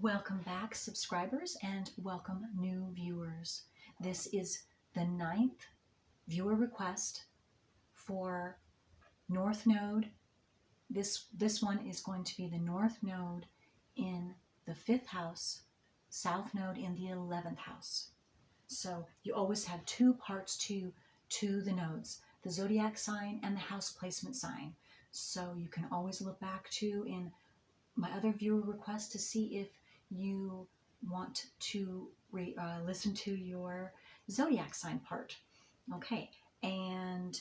Welcome back, subscribers, and welcome new viewers. This is the 9th viewer request for North Node. This one is going to be the North Node in the 5th house, South Node in the 11th house. So you always have two parts to the nodes, the zodiac sign and the house placement sign. So you can always look back to in my other viewer requests to see if you want to listen to your zodiac sign part. Okay, and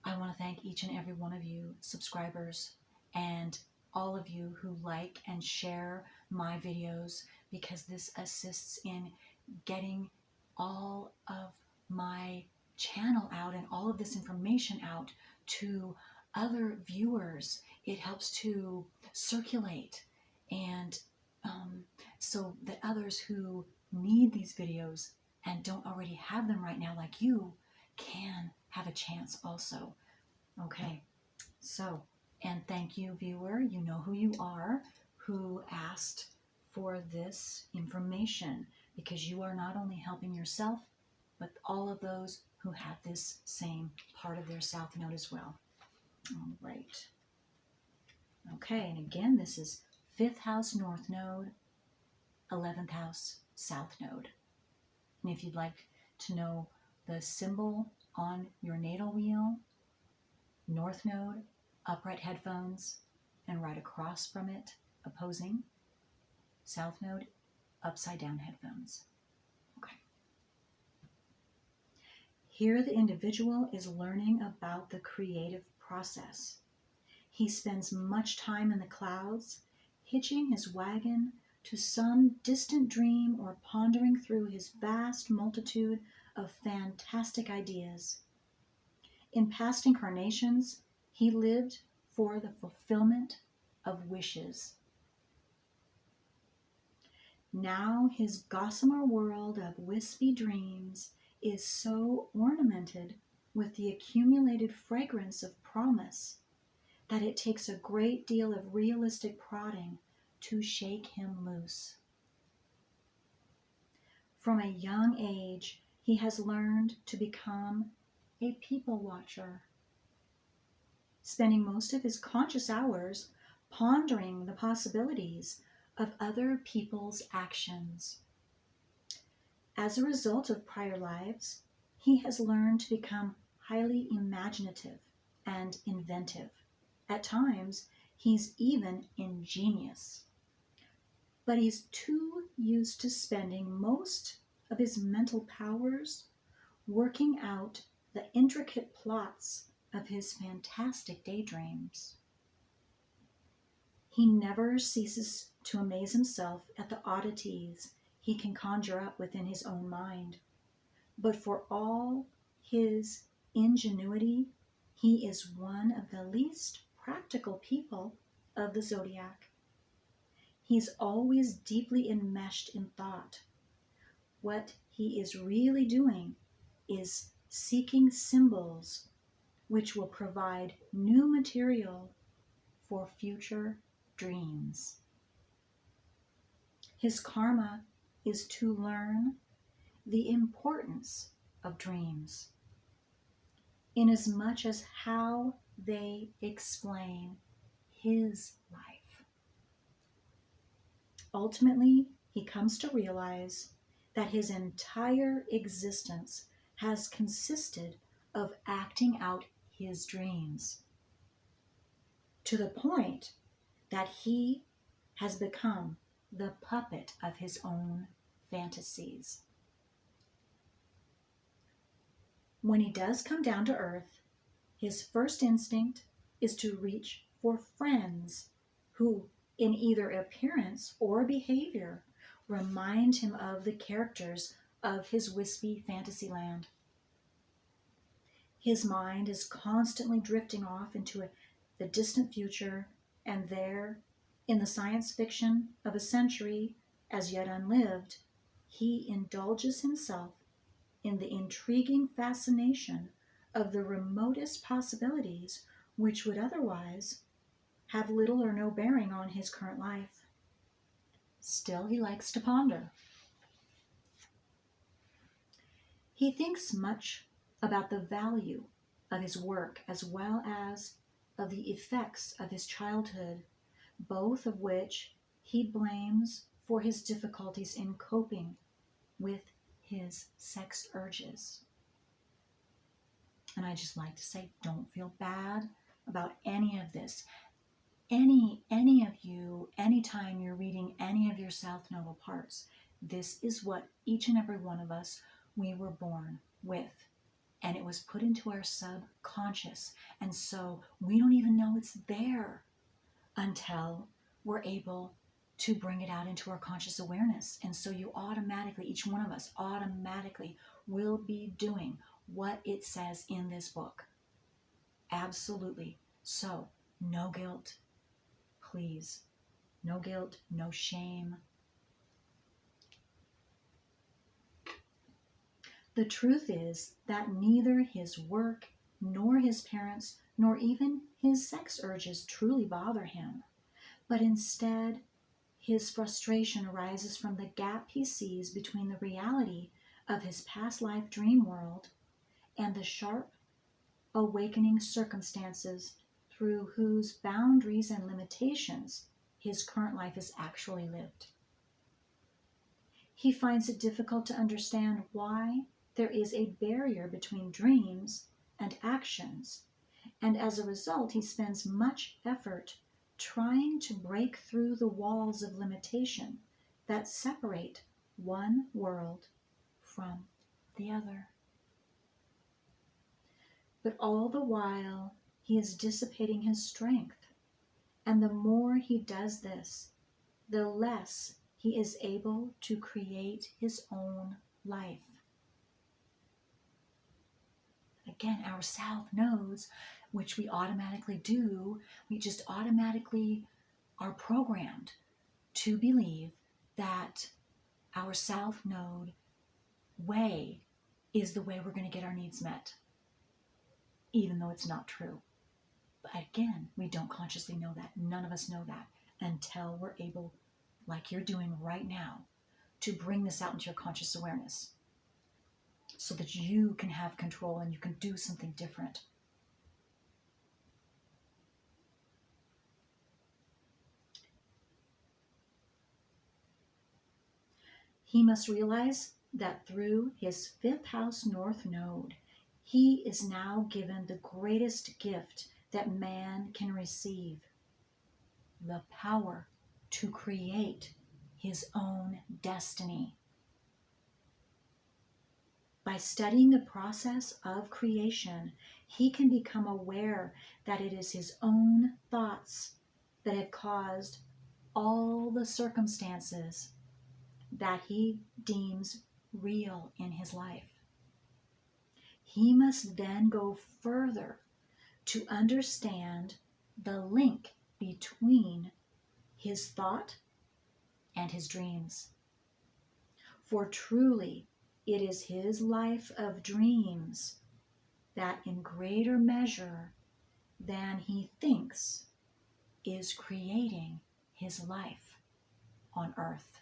I want to thank each and every one of you subscribers and all of you who like and share my videos, because this assists in getting all of my channel out and all of this information out to other viewers. It helps to circulate, and so that others who need these videos and don't already have them right now, like you, can have a chance also. Okay, so, and thank you, viewer. You know who you are, who asked for this information, because you are not only helping yourself, but all of those who have this same part of their South Node as well. All right. Okay, and again, this is 5th house North Node, 11th house South Node. And if you'd like to know the symbol on your natal wheel, North Node, upright headphones, and right across from it, opposing, South Node, upside down headphones. Okay. Here the individual is learning about the creative process. He spends much time in the clouds, hitching his wagon to some distant dream or pondering through his vast multitude of fantastic ideas. In past incarnations, he lived for the fulfillment of wishes. Now his gossamer world of wispy dreams is so ornamented with the accumulated fragrance of promise that it takes a great deal of realistic prodding to shake him loose. From a young age, he has learned to become a people watcher, spending most of his conscious hours pondering the possibilities of other people's actions. As a result of prior lives, he has learned to become highly imaginative and inventive. At times, he's even ingenious. But he's too used to spending most of his mental powers working out the intricate plots of his fantastic daydreams. He never ceases to amaze himself at the oddities he can conjure up within his own mind. But for all his ingenuity, he is one of the least practical people of the zodiac. He's always deeply enmeshed in thought. What he is really doing is seeking symbols which will provide new material for future dreams. His karma is to learn the importance of dreams, inasmuch as how they explain his life. Ultimately, he comes to realize that his entire existence has consisted of acting out his dreams, to the point that he has become the puppet of his own fantasies. When he does come down to earth, his first instinct is to reach for friends who, in either appearance or behavior, remind him of the characters of his wispy fantasy land. His mind is constantly drifting off into the distant future, and there, in the science fiction of a century as yet unlived, he indulges himself in the intriguing fascination of the remotest possibilities which would otherwise have little or no bearing on his current life. Still, he likes to ponder. He thinks much about the value of his work as well as of the effects of his childhood, both of which he blames for his difficulties in coping with his sex urges. And I just like to say, don't feel bad about any of this. Any of you, anytime you're reading any of your South Nodal parts, this is what each and every one of us, we were born with. And it was put into our subconscious. And so we don't even know it's there until we're able to bring it out into our conscious awareness. And so you automatically, each one of us automatically will be doing what it says in this book. Absolutely. So no guilt, please. No guilt, no shame. The truth is that neither his work, nor his parents, nor even his sex urges truly bother him. But instead, his frustration arises from the gap he sees between the reality of his past life dream world and the sharp, awakening circumstances through whose boundaries and limitations his current life is actually lived. He finds it difficult to understand why there is a barrier between dreams and actions, and as a result, he spends much effort trying to break through the walls of limitation that separate one world from the other. But all the while, he is dissipating his strength, and the more he does this, the less he is able to create his own life. Again, our south nodes, which we automatically do, we just automatically are programmed to believe that our south node way is the way we're going to get our needs met, even though it's not true. But again, we don't consciously know that. None of us know that until we're able, like you're doing right now, to bring this out into your conscious awareness so that you can have control and you can do something different. He must realize that through his 5th house north node, he is now given the greatest gift that man can receive: the power to create his own destiny. By studying the process of creation, he can become aware that it is his own thoughts that have caused all the circumstances that he deems real in his life. He must then go further to understand the link between his thought and his dreams. For truly, it is his life of dreams that in greater measure than he thinks is creating his life on earth.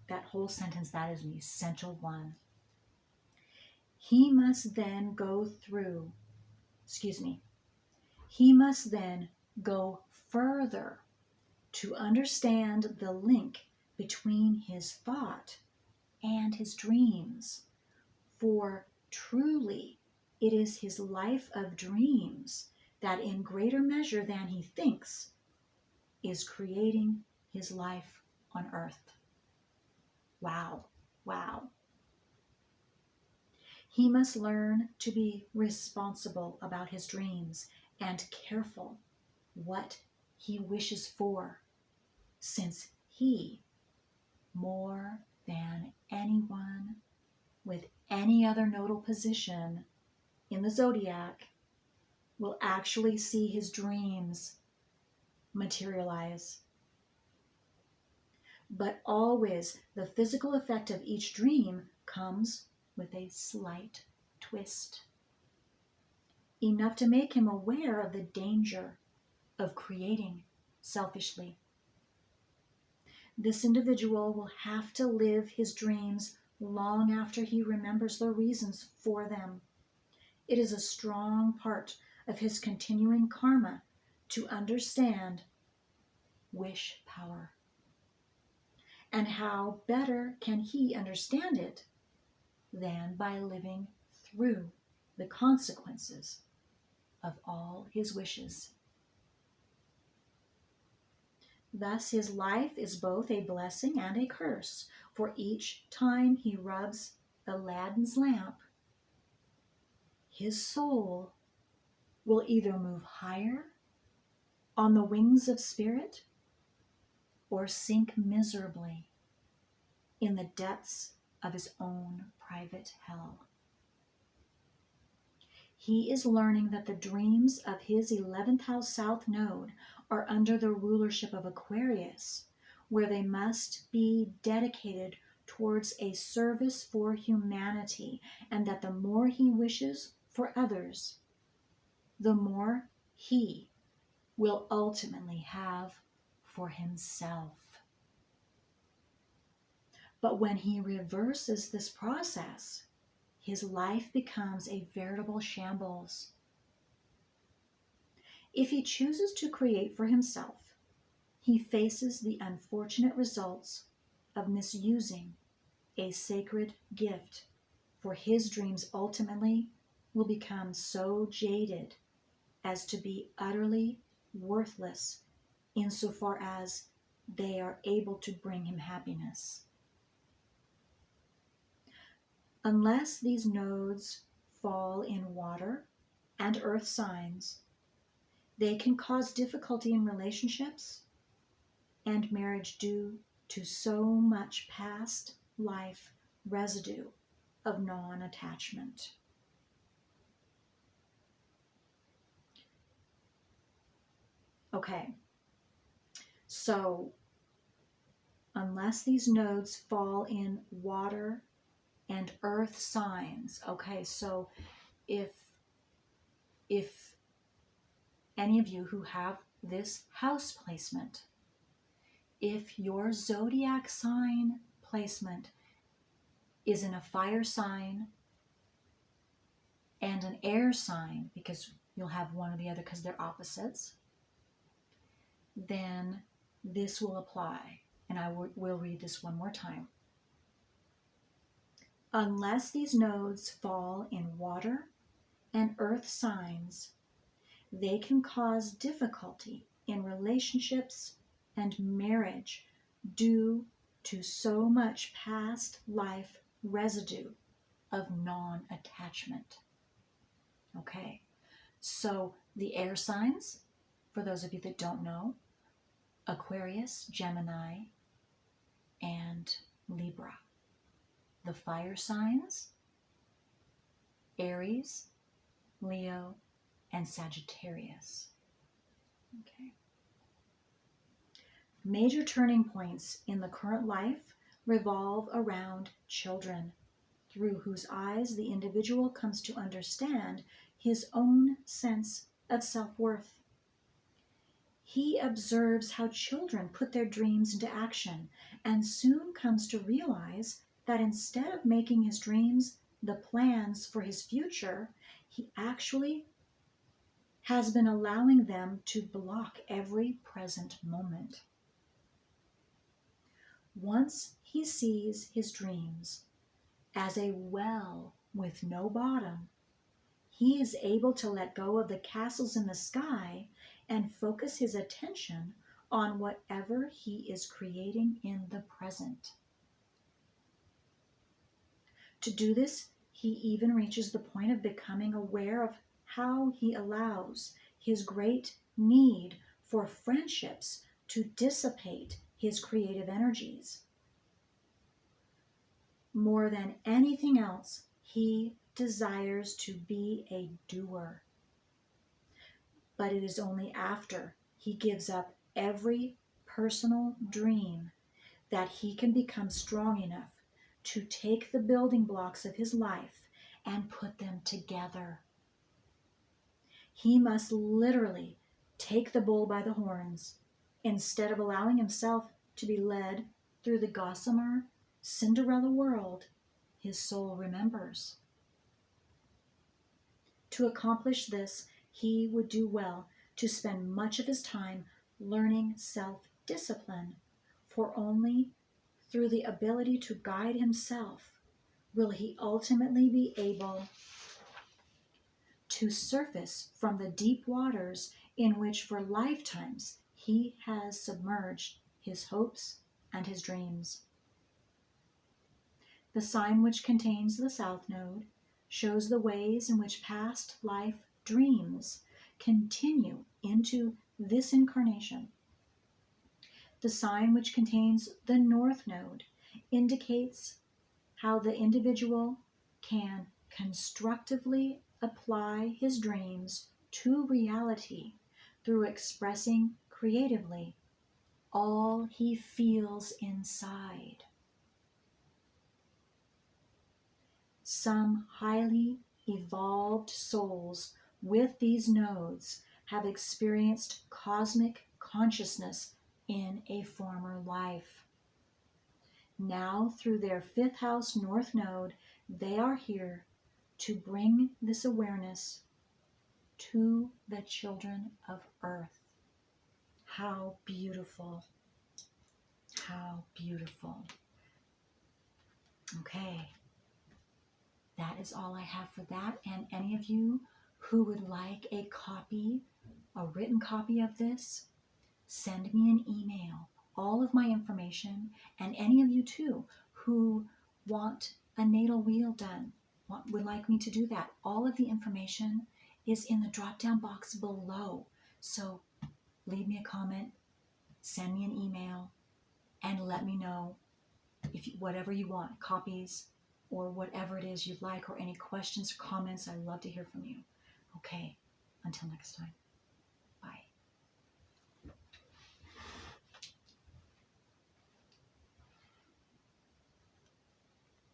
That whole sentence, that is an essential one. He must then go further to understand the link between his thought and his dreams. For truly, it is his life of dreams that in greater measure than he thinks is creating his life on earth. Wow, wow. He must learn to be responsible about his dreams and careful what he wishes for, since he, more than anyone with any other nodal position in the zodiac, will actually see his dreams materialize. But always the physical effect of each dream comes with a slight twist, enough to make him aware of the danger of creating selfishly. This individual will have to live his dreams long after he remembers the reasons for them. It is a strong part of his continuing karma to understand wish power. And how better can he understand it than by living through the consequences of all his wishes? Thus his life is both a blessing and a curse, for each time he rubs Aladdin's lamp, his soul will either move higher on the wings of spirit or sink miserably in the depths of his own private hell. He is learning that the dreams of his 11th house south node are under the rulership of Aquarius, where they must be dedicated towards a service for humanity, and that the more he wishes for others, the more he will ultimately have for himself. But when he reverses this process, his life becomes a veritable shambles. If he chooses to create for himself, he faces the unfortunate results of misusing a sacred gift, for his dreams ultimately will become so jaded as to be utterly worthless insofar as they are able to bring him happiness. Unless these nodes fall in water and earth signs, they can cause difficulty in relationships and marriage due to so much past life residue of non-attachment. Okay, so unless these nodes fall in water and earth signs, okay, so if any of you who have this house placement, if your zodiac sign placement is in a fire sign and an air sign, because you'll have one or the other because they're opposites, then this will apply. And I will read this one more time. Unless these nodes fall in water and earth signs, they can cause difficulty in relationships and marriage due to so much past life residue of non-attachment. Okay, so the air signs, for those of you that don't know, Aquarius, Gemini, and Libra. The fire signs, Aries, Leo, and Sagittarius. Okay. Major turning points in the current life revolve around children, through whose eyes the individual comes to understand his own sense of self-worth. He observes how children put their dreams into action and soon comes to realize that instead of making his dreams the plans for his future, he actually has been allowing them to block every present moment. Once he sees his dreams as a well with no bottom, he is able to let go of the castles in the sky and focus his attention on whatever he is creating in the present. To do this, he even reaches the point of becoming aware of how he allows his great need for friendships to dissipate his creative energies. More than anything else, he desires to be a doer. But it is only after he gives up every personal dream that he can become strong enough to take the building blocks of his life and put them together. He must literally take the bull by the horns instead of allowing himself to be led through the gossamer Cinderella world his soul remembers. To accomplish this, he would do well to spend much of his time learning self-discipline, for only through the ability to guide himself will he ultimately be able to surface from the deep waters in which for lifetimes he has submerged his hopes and his dreams. The sign which contains the south node shows the ways in which past life dreams continue into this incarnation. The sign which contains the north node indicates how the individual can constructively apply his dreams to reality through expressing creatively all he feels inside. Some highly evolved souls with these nodes have experienced cosmic consciousness in a former life. Now, through their fifth house north node, they are here to bring this awareness to the children of Earth. How beautiful. How beautiful. Okay. That is all I have for that. And any of you who would like a copy, a written copy of this, send me an email. All of my information, and any of you too who want a natal wheel done, would like me to do that. All of the information is in the drop-down box below. So leave me a comment, send me an email, and let me know if whatever you want, copies or whatever it is you'd like, or any questions or comments. I'd love to hear from you. Okay, until next time.